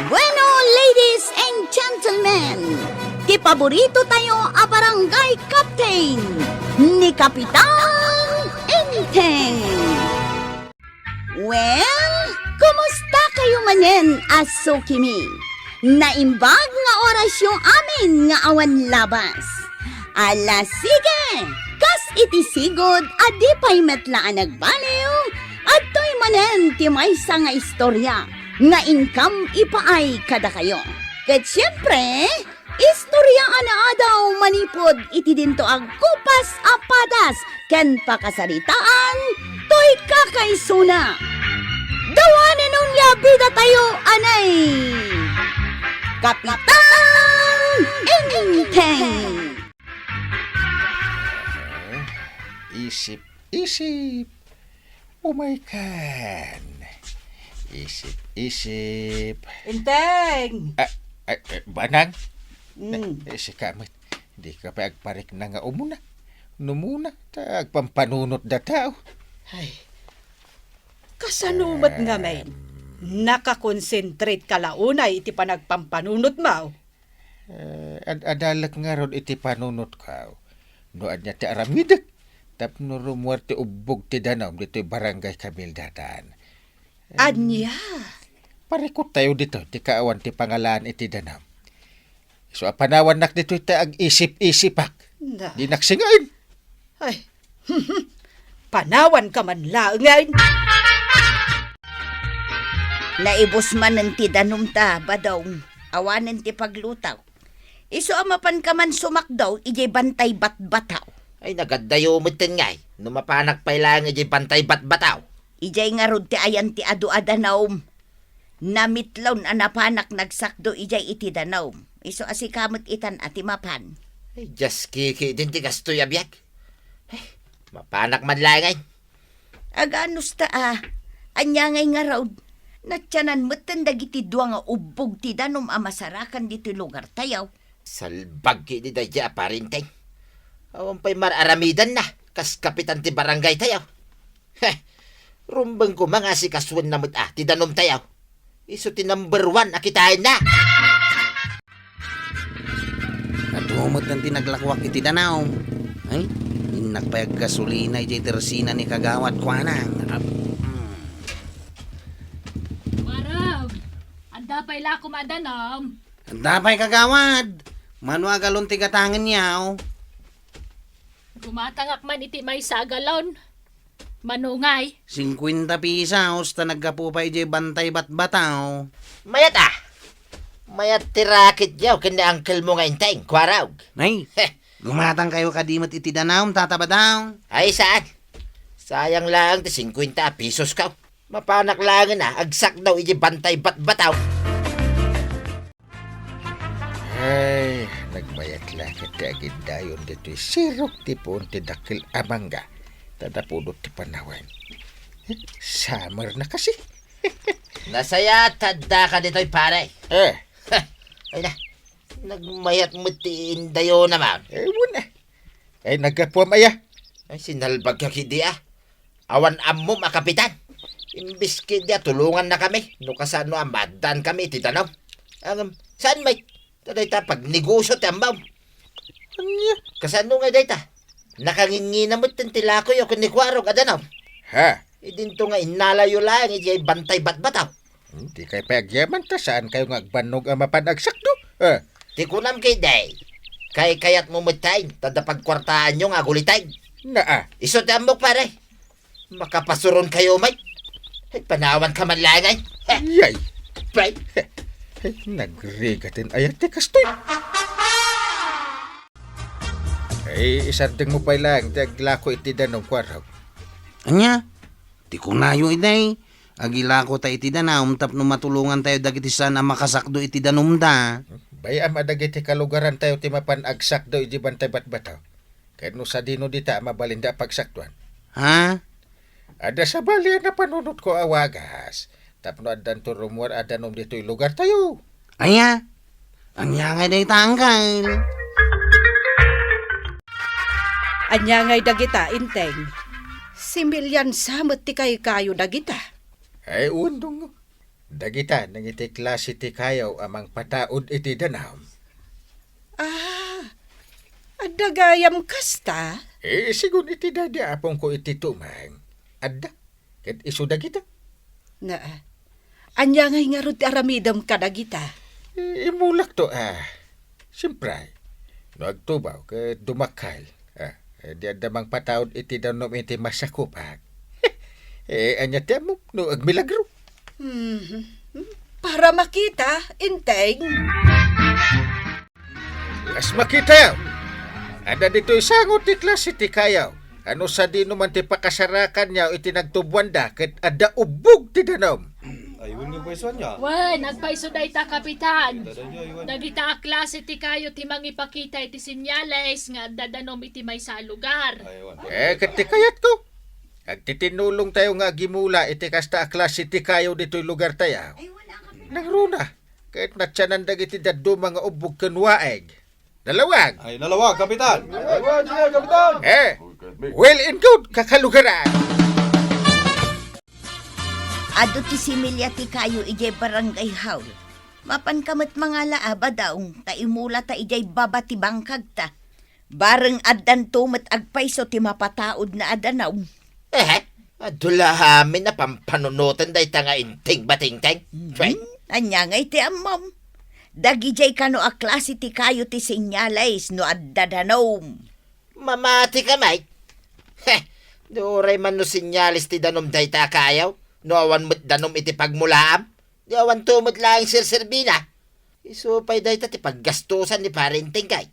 Bueno, ladies and gentlemen, ti paborito tayo a barangay captain ni Kapitan Enteng. Well, kumusta kayo manen, aso kimi? Naimbag nga oras yung amin nga awan labas. Ala sige, kas iti sigod adi pa'y metlaan nagbaliw at to'y manen ti maysa nga istorya nga income ipaay kada kayo. Ket siyempre, istorya ana daw manipod iti dinto ang kupas apadas ken pakasaritaan to'y kakaisuna. Dawanan nung labida tayo anay Kapitan Enteng. Isip. Umaikan. Isip. Enteng! Banang? Mm. Si Kamit, hindi ka pa agparik na nga umuna. Numuna, agpampanunot da tao. Ay, kasanumat nga main. Nakakonsentrate ka launay iti panagpampanunot mo. Adalak nga ron iti panunot ka. Noad niya ti aramidak. Tapno rumuar ti ubog ti danam dito'y barangay Kamildatan. Anya? Parikot tayo dito, ti kaawan ti pangalan iti danam. So panawan nak dito'y ta ag-isip-isipak. Na. Di naksingain. Ay, panawan ka man laungayin. Naibos man ng ti danumta, badaw, awanan ti paglutaw. Iso amapan ka man sumakdaw, ijay bantay bat-bataw. Ay, nagadayo mo tin ngay. Numapanak pa ilang ijay bantay bat-bataw. Ijay nga rod ti ayan ti adu-adanaum. Namitlaw anapanak nagsakdo ijay iti danaum. Iso asikamot itan ati mapan. Ay, just kiki din ti gastoy abyak. Ay, mapanak man lang ngay. Aganos ta anya ngay nga raw. Natyanan moten dagiti dua nga ubog ti danom amasarakan diti lugar tayaw. Salbag ki di dadya aparinteng. Awan pa'y mararamidan na. Kas kapitan ti barangay tayaw. Heh, rumbang ko mga si kaswan na ti danom tayaw. Iso ti number 1 akitain na. Katumot ng tinaglakwak iti danaw. Ay, nagpayag gasolina iti tersina ni kagawat kwanang. Marag, anda pa ila kumadanam. Dapay kagawad. Manuagalon ti katangan niyaw. Gumatangak man iti may sagalon. Manungay. 50 pisaos ta nagkapupay iti bantay bat-bataw. Mayat Mayat tirakit yaw kanda angkel mo nga inteng. Kwaraw. Ay, Heh, gumatang kayo kadimot iti danaw, tatabadaw. ay saan? Sayang lang ti 50 pesos ka. Mapanak lang na. Agsak daw ijay bantay bat-bataw. Ay, nagbayat lang iti agad dayon dito'y sirok ti puon ti dakil amangga. Tadapudot ti panawan. Summer na kasi. Nasaya tadda ka dito'y pare. Ay na, nagmayat mo ti indayo naman. Wala. Ay, nagkapuam aya. Ay, sinalbag ka kidi Awan ammo makapitan. Imbis kidi tulungan na kami. No kasano amadan kami ti tanaw. Saan may? Taday ta pag negosyo ti ambaw. Anya? Kasano nga day ta? Nakangingi na mo tintilako yung kunikwarog adanaw. Ha? Idinto nga inalayo lang ijay bantay bat-bataw. Hindi kayo pagyaman ta. Saan kayo nga agbanog ang mapanagsak do? Ti kunam kay day. Kay kayat mo matay. Tada pagkwartaan nyo nga gulitay. Naa. Iso ti ambok pare. Makapasuron kayo may. Ay, panawan ka man lang ay. Yay. Right? Nagrigatin ayat ti kastoy. Ay, isardeng mo pa lang. Daglako iti danong kwaraw. Anya, ti kunayo iday. Agila ko ta iti danaw, tapno matulungan tayo dagiti sana makasakdo iti danom da. Bayam adag iti kalugaran tayo ti mapanagsak do iti bantay bat-bataw. Kaya no sa dino dita mabalinda pagsaktuan. Ha? Ada sa bali na panunot ko awagas. Tapno adan to rumuar adanom dito'y lugar tayo. Anya, anya nga day tanggal. Anya ngay dagita, Inteng. Si Milyan samot ti kayo dagita. Ay, undong. Dagita, nang iti klase ti kayaw amang pataod iti danam. Adagayam kasta? Sigun iti dadi apong ko iti tumang. Adda, ket isu dagita. Na, anya ngay nga rod aramidam kadagita. Imulak to Siyempre, nagtubaw ket dumakal. Di adamang pataod iti danom iti masakupak. Anya tiyamo, no agmilagro. Para makita, inteng. As makita yaw. Ada dito isangot ti klase ti kayaw. Ano sa di naman ti pakasarakan yaw iti nagtubuanda ket ada ubog ti danom. Wan, nagpaiso day ta, Kapitan. Dagita a klase ti kayo ti mangipakita iti sinyales nga dadanom iti may sa lugar. Ket ti kayat ko. Agtitinulong tayo nga gimula iti kasta a klase ti kayaw dito'y lugar tayaw. Nangruna, kahit natsanan dagiti daddo mga ubog kanwaeg. Nalawag. Ay, nalawag, Kapitan! Well and good, kakalugaran. Ado ti similya ti kayo ijay barangay hawl. Mapan kamat mga laaba daong taimula ta ijay baba ti bangkag ta. Bareng addan tumet agpaiso ti mapataod na adanaw. Adulahamin na pampanunutan day ta nga inting bating-ting. Anya nga iti amam. Dagijay kano a klase ti kayo ti sinyales no addadanaw. Mamati ka, mate. Duray man no sinyalis ti danom day ta kayaw. No awan mo't danom iti pagmulaam. Di awan tumot laing sirsirbina. Isupay day ta ti paggastusan ni parenting kay.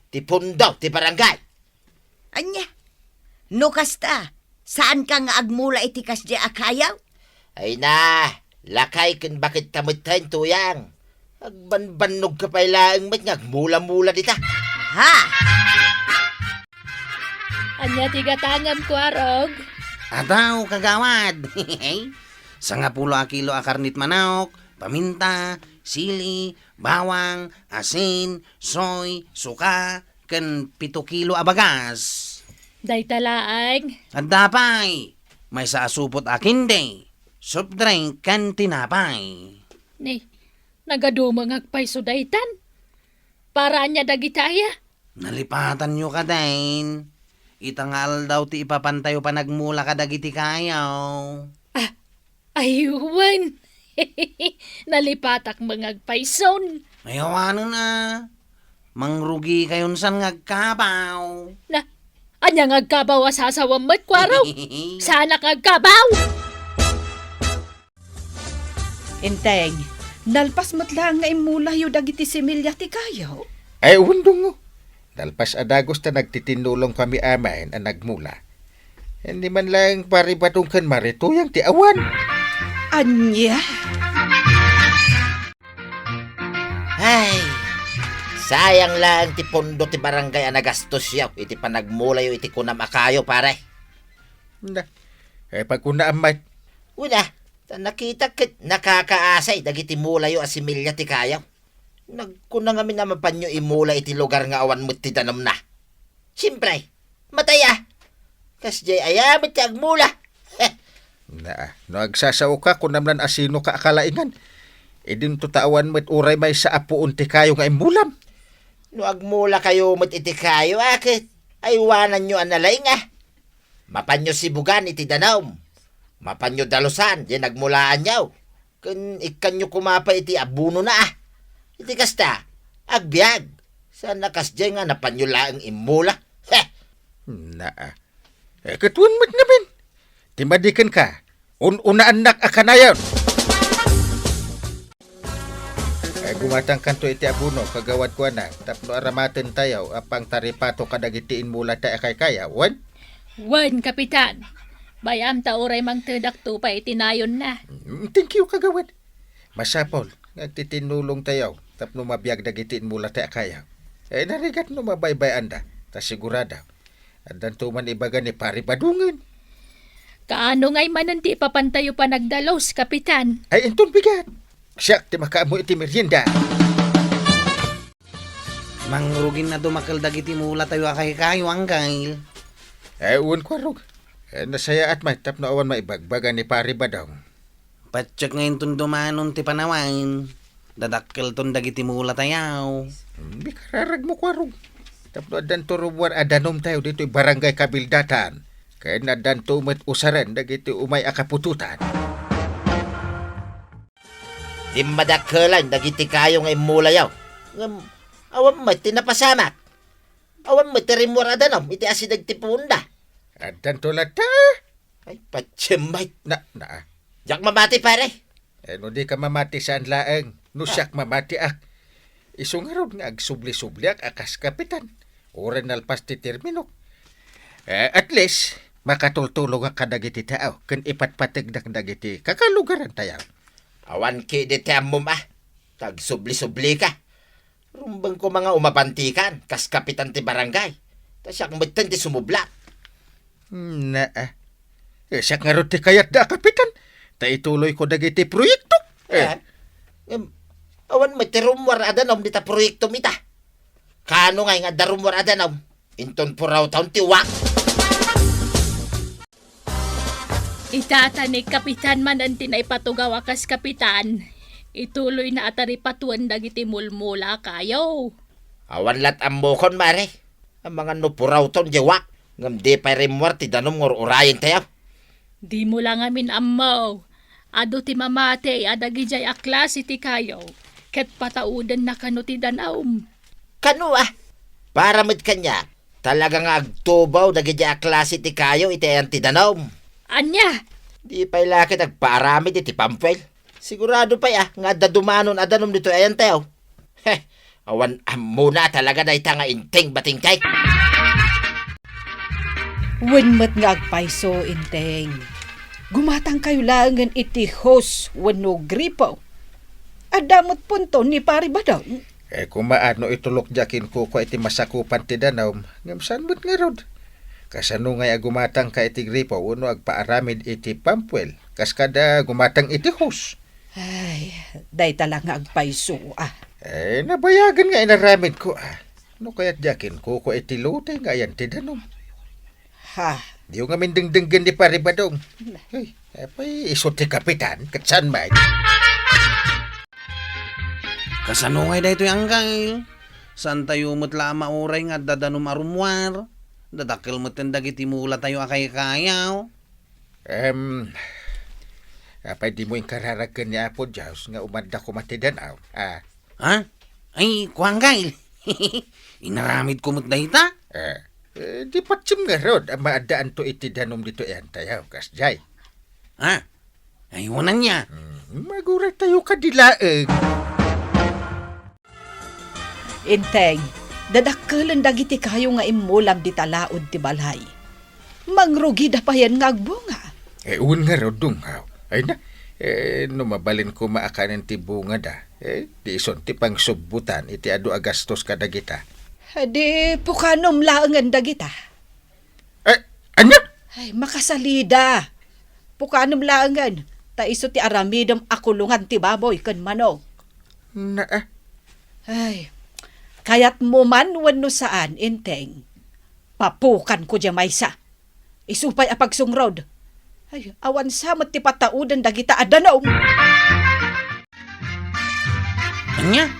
Ti pundaw, ti barangay. Anya, no kasta, saan ka nga agmula iti kasya akayaw? Ay na, lakay kin bakit tamot tayo tuyang. Agbanbanog ka pa ilaang mat nga, mula-mula dita. Ha? Anya ti gatangam ko, Arog. Ataw, kagawad. Sa nga 10 kilo a karnit manok, paminta, sili, bawang, asin, soy, suka, ken 7 kilo a bagas. Day talaang. At dapay, may sa asupot akin de, soft drink kan tinapay. Ni, nagadumang agpaiso daytan. Para anya dagitaya. Nalipatan nyo ka din. Itangal daw ti ipapantayo pa nagmula ka dagiti kayaw. Ayuwan. Nalipatak mga agpaison. Ayaw ano na. Mangrugi kayon san ngagkabaw. Na, anya ngagkabaw asasawang mat kwaraw. Sana ngagkabaw. Inteng, nalpas mo't lang nga imula yu dagiti similya ti kayaw. Ay undong mo. Dalpas adagos ta nagtitinulong kami amain ang nagmula. Hindi man lang paribadong kan marituyang ti awan. Anya? Ay, sayang lang ti pondo ti barangay ang nagastos yaw. Iti panagmula yu iti kunam akayo, pare. Na, pagkuna amat. Una, nakita kit nakakaasay dagiti mula yu asimilya ti kayaw. Nagkuna nga minamapan nyo imula iti lugar nga awan mo't ti danom na. Siyempre, mataya. Kasjay ayamit ti agmula. Na, no agsasaw ka kung namlan asino ka akalaingan. Idin to tawan mo't uray may sa apuun ti kayo nga imulam. No agmula kayo mo't iti kayo, akit. Aywanan nyo analay nga. Mapan nyo sibugan iti danom. Mapan nyo dalusan, di nagmulaan nyaw. Kun ikan nyo kumapa iti abuno na Iti kasta, agbyag. Sana kasjay nga napanyula ang imula. Na, katuan mo't namin. Timadikan ka. Una anak akanayon. Gumatang kanto iti abuno kagawad ko na. Tapno aramaten tayo apang taripato kadagitiin mula tayo kay kaya. Wan? Wan, Kapitan. Bayam ta oray mang tedak to pa itinayon na. Thank you kagawad. Masapol. Nagtitinulong tayo. Tapno mabiyag dagitiin mula tayo kaya. Narigat no mabaybay anda. Ta sigurada. Adan tuman ibaga ni paribadungan. Kaano ngay mananti papantayo pa nagdalos, Kapitan? Ay enton bigat. Siyak ti makaamo iti merienda. Mangrugin na dumakal dagiti mula tayo kay kayo angkay. Uwan ko arog. Nasaya at may tapno awan maibagbaga ni paribadong. Patsyak ngayon ton dumanon ti panawain. Dadakkel ton dagiti mula tayaw. Hindi kararag mo kwarong. Tapno adan to rumwar adanom tayo dito barangay Kabildatan. Kaya nadan to met usaran dagiti umay akapututan. Di madakkelan dagiti kayo nga imula yaw. Ngam, awan mo tinapasamak. Awan mo tirimwar adanom iti asidag ti punda. Adan to lata. Ay, patsyembay. Na. Jak mamati pare. No di ka mamati saan laeng. No siyak mamati ak. Isungarod nga agsubli-subli ak akas kapitan. Oren nalpas ti termino. At least, makatultulong ka dagiti tao. Kan ipatpatig dagiti kakalugaran tayo. Awan ki di tiyamom Tag subli-subli ka. Rumbang ko mga umapantikan. Kas kapitan ti barangay. Tasyak matan ti sumubla. Na. Siyak nga ron ti kayat da kapitan. Ta ituloy ko dagiti proyekto. Awan mo tirumwar adanom dita proyekto mita. Kano nga darumwar adanom. Inton puraw taon ti wak. Itata ni kapitan man ang tinaipatugaw akas kapitan. Ituloy na atari patuan dagiti mulmula kayo. Awan lat ambokon mare. Ang mga nupuraw taon di wak. Ngam di pa rimwar ti danom ngor urayin tayo. Di mo lang amin amaw. Ado ti mamate adagi jay aklas iti kayo. Ket pataudan na kano ti danaom. Kano Para mit kanya. Talagang agtubaw dagiti klase ti kayo iti ayan ti danom. Anya? Di pa ilakit agparamid iti pampel. Sigurado pa nga dadumanon adanom dito ayan tayo. Awan muna talaga na nga inting bating kay. Wenmet nga agpaiso, inteng. Gumatang kayo langan iti host wano gripo. Adamot punto ni pari badaw. Kung maano itulok jakin ko iti masakupan ti danaw, ngam saan mo't nga rod? Kasano ngay gumatang ka iti gripo, uno agpaaramid iti pampwel, kas kada gumatang iti host. Ay, day talang agpaiso Nabayagan nga inaramid ko No kaya't jakin ko iti lutay nga yan ti danaw. Ha, Di nga mindengdenggan di pari badong. Ay, isot ti kapitan, katsan may. Kasano ngay daytoy angkay? San tayo mutla mauray nga dadanum arumwar? Dadakkel mo dagiti mula tayo akay kayaw? Apay di mo yung kararagan niya po, Jaws, nga umanda ko matidanaw. Ha? Ay, kuangkay. Inaramid kumot dayta? Di patsim nga rod, maadaan to iti danom dito yan tayo, kasjay. Ha? Ay, wanan niya. Maguray tayo kadilaeng. inteng. Dadakkelan dagiti kayo nga imulam di talaod ti balay. Mangrugi da pa yan nga agbunga. Un nga rod dungaw. Ay na, no mabalin ko maakanin ti bunga da. Di ison ti pang subbutan iti adu agastos kadagita. Di pukanom laangan dagita. Anya? Ay, makasalida. Pukanom laangan. Ta iso ti aramidam akulungan ti baboy kan manok. Na, Ay, kayat mo man wano saan, inteng. Papukan ko dya maysa. Isupay apagsungrod. Ay, awan samot ti pataudan dagita adanaw. Anya?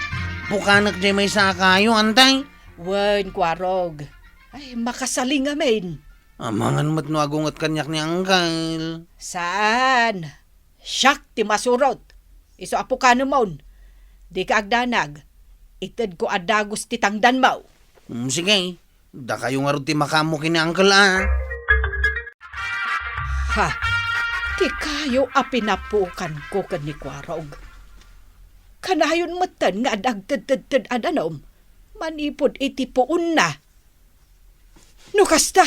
Bukanak jay may sakayo, antay? Wen, kwarog. Ay, makasaling amin. Amangan mo't no agungat kanyak ni angkal. Saan? Siyak ti masurot. Iso apukano maun. Di ka agdanag. Ited ko adagos ti tangdan mau. Sige, da kayo nga rin ti makamo kini angkal Ha, ti kayo apinapukan ko kan ni kwarog. Kanayon matan nga adagtad adanom. Manipod iti puun na. No kasta,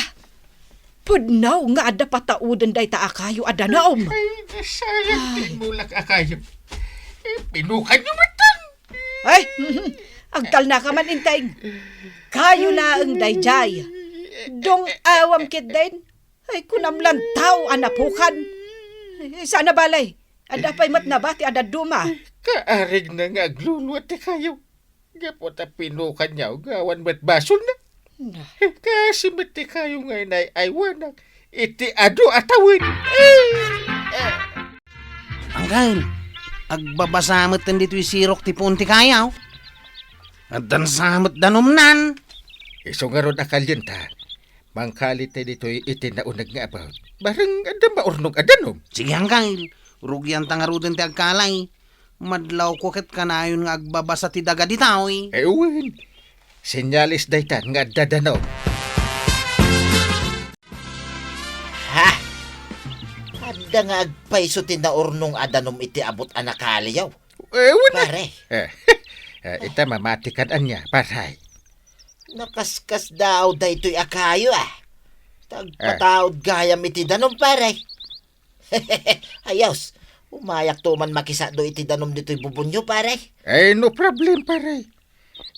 pudnaw nga ada pataudan day ta akayo adanaom. ay, sayang mulak akayo. Pinukan nyo matan. Ay, agtal na ka man inteng. Kayo na ang dayjay. Dong awam kit din. Ay, kunamlan tao anapukan. Sana balay. Ada pa'y matnabati ada duma. Kaarig na nga agluluwat ti kayo. Gapot pinukan niya, gawan ba't basol na. Kasi mati kayo ngayon ay aywanak. Iti ado atawin. Angkal, agbabasamot din dito'y sirok ti punti kayaw. At dansamot danumnan. Iso nga ron akal yun ta. Mangkalit tayo dito'y itinaunag nga about. Barang adam maurnog adanom. Sige angkal, rugyan tangaruden ti agkalay. Madlaw ko ket kanayon nga agbabasa ti daga ditaw eh. Ewan. Senyalis daytan nga dadanaw. Ha? Adda nga agpaiso ti naurnong adanom iti abot anakaliyaw. Ewan na. Pare, Ita mamatikan anya, paray. nakaskas daw daytoy akayo ah. Tagpataod gayam iti danom pare. Ayos, umayak to man makisa do iti danom dito'y bubunyo pare. No problem, paray.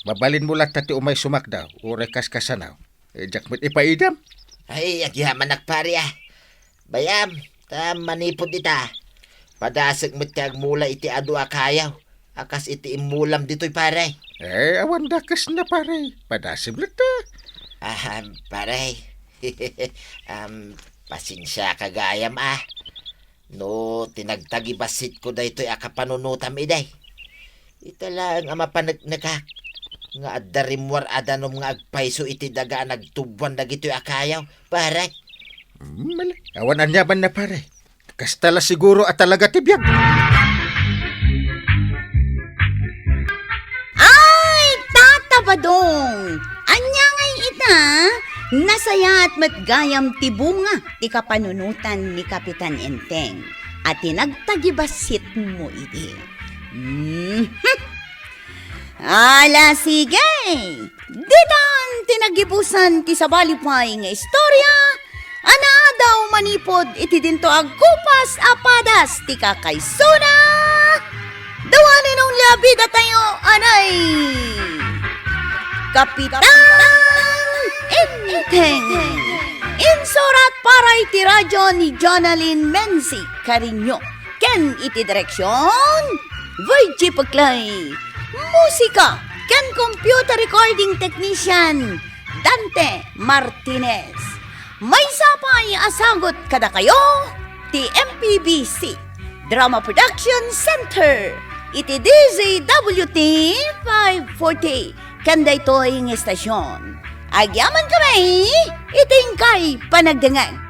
Mabalin mo lang tati umay sumak daw. Uray kaskasanaw. Jakmat ipaidam. Ay, agyaman pare ah. Bayam, manipod ita. Padasag mo tiyag mula iti adu akayaw. Akas iti imulam dito'y pare. Awan dakas na, paray. Padasim lang ta. Pare. Pasensya kagayam ah. No, tinagtagibasit ko daytoy akapanunutam iday. Ita lang ang mapanagnagak. Nga addarimwar adanom nga agpaiso iti daga nagtubuan dagitoy akayaw. Pare. Mali. Awan anyaman na, paray. Kastala siguro at talaga tibiyag. Ay, tatabadong! Anya ngay ita, nasaya at matgayam tibunga ti kapanunutan ni Kapitan Enteng at tinagtagibasit mo iti. Ala sige! Ditan tinagibusan ti sabalipay nga istorya, ana daw manipod iti dinto agkupas apadas ti kakaysuna. Dawanin nung labida tayo, anay! Kapitan Enteng! Insurat para iti radyo ni Jonalyn Menzi Carinyo. Ken iti direksyon, Virgie Paglay. Musika, ken computer recording technician, Dante Martinez. May sapay asagot kada kayo, ti MPBC, Drama Production Center. Iti DZWT 540, kanday to'y ng estasyon. Agyaman kami, iting kay panagdangan.